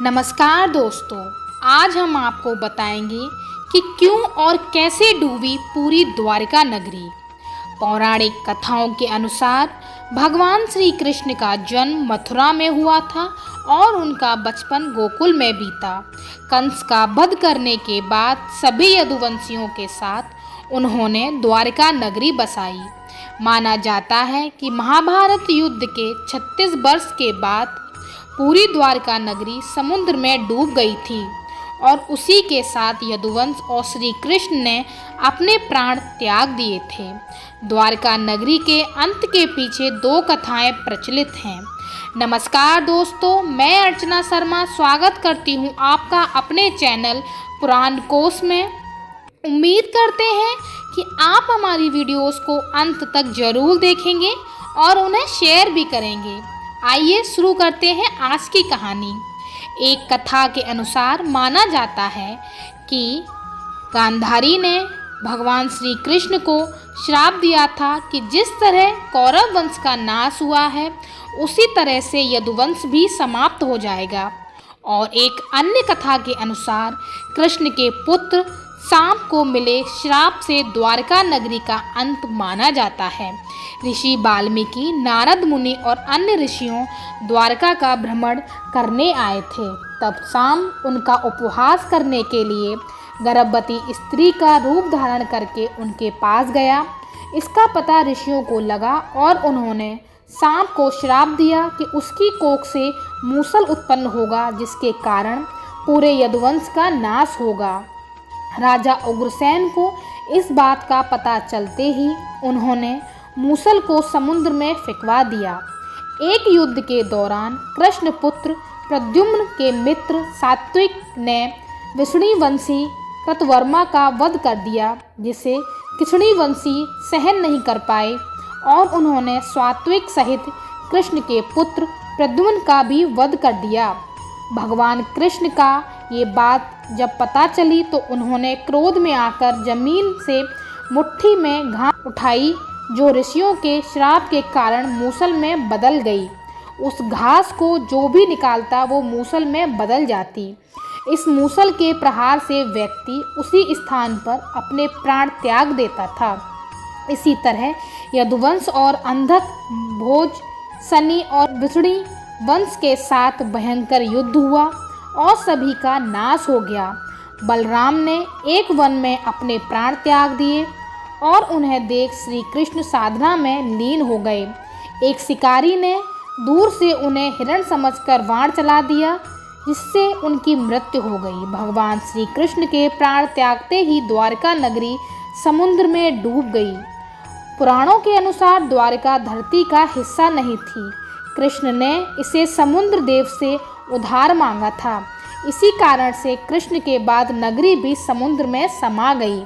नमस्कार दोस्तों, आज हम आपको बताएंगे कि क्यों और कैसे डूबी पूरी द्वारिका नगरी। पौराणिक कथाओं के अनुसार भगवान श्री कृष्ण का जन्म मथुरा में हुआ था और उनका बचपन गोकुल में बीता। कंस का वध करने के बाद सभी यदुवंशियों के साथ उन्होंने द्वारिका नगरी बसाई। माना जाता है कि महाभारत युद्ध के 36 वर्ष के बाद पूरी द्वारका नगरी समुद्र में डूब गई थी और उसी के साथ यदुवंश और श्री कृष्ण ने अपने प्राण त्याग दिए थे। द्वारका नगरी के अंत के पीछे दो कथाएं प्रचलित हैं। नमस्कार दोस्तों, मैं अर्चना शर्मा स्वागत करती हूं आपका अपने चैनल पुराण कोश में। उम्मीद करते हैं कि आप हमारी वीडियोस को अंत तक जरूर देखेंगे और उन्हें शेयर भी करेंगे। आइए शुरू करते हैं आज की कहानी। एक कथा के अनुसार माना जाता है कि गांधारी ने भगवान श्री कृष्ण को श्राप दिया था कि जिस तरह कौरव वंश का नाश हुआ है उसी तरह से यदुवंश भी समाप्त हो जाएगा। और एक अन्य कथा के अनुसार कृष्ण के पुत्र सांप को मिले श्राप से द्वारका नगरी का अंत माना जाता है। ऋषि वाल्मीकि, नारद मुनि और अन्य ऋषियों द्वारका का भ्रमण करने आए थे। तब सांप उनका उपहास करने के लिए गर्भवती स्त्री का रूप धारण करके उनके पास गया। इसका पता ऋषियों को लगा और उन्होंने सांप को श्राप दिया कि उसकी कोख से मूसल उत्पन्न होगा, जिसके कारण पूरे यदुवंश का नाश होगा। राजा उग्रसेन को इस बात का पता चलते ही उन्होंने मूसल को समुद्र में फेंकवा दिया। एक युद्ध के दौरान कृष्ण पुत्र प्रद्युम्न के मित्र सात्विक ने विष्णुवंशी कृतवर्मा का वध कर दिया, जिसे कृष्णवंशी सहन नहीं कर पाए और उन्होंने सात्विक सहित कृष्ण के पुत्र प्रद्युम्न का भी वध कर दिया। भगवान कृष्ण का ये बात जब पता चली तो उन्होंने क्रोध में आकर जमीन से मुट्ठी में घास उठाई, जो ऋषियों के श्राप के कारण मूसल में बदल गई। उस घास को जो भी निकालता वो मूसल में बदल जाती। इस मूसल के प्रहार से व्यक्ति उसी स्थान पर अपने प्राण त्याग देता था। इसी तरह यदुवंश और अंधक, भोज, शनि और विष्णु वंश के साथ भयंकर युद्ध हुआ और सभी का नाश हो गया। बलराम ने एक वन में अपने प्राण त्याग दिए और उन्हें देख श्री कृष्ण साधना में लीन हो गए। एक शिकारी ने दूर से उन्हें हिरण समझकर बाण चला दिया, जिससे उनकी मृत्यु हो गई। भगवान श्री कृष्ण के प्राण त्यागते ही द्वारका नगरी समुद्र में डूब गई। पुराणों के अनुसार द्वारका धरती का हिस्सा नहीं थी। कृष्ण ने इसे समुद्र देव से उधार मांगा था। इसी कारण से कृष्ण के बाद नगरी भी समुद्र में समा गई।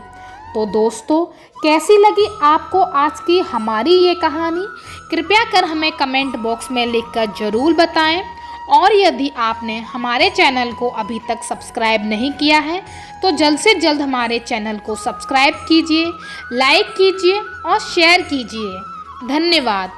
तो दोस्तों, कैसी लगी आपको आज की हमारी ये कहानी? कृपया कर हमें कमेंट बॉक्स में लिखकर ज़रूर बताएं। और यदि आपने हमारे चैनल को अभी तक सब्सक्राइब नहीं किया है तो जल्द से जल्द हमारे चैनल को सब्सक्राइब कीजिए, लाइक कीजिए और शेयर कीजिए। धन्यवाद।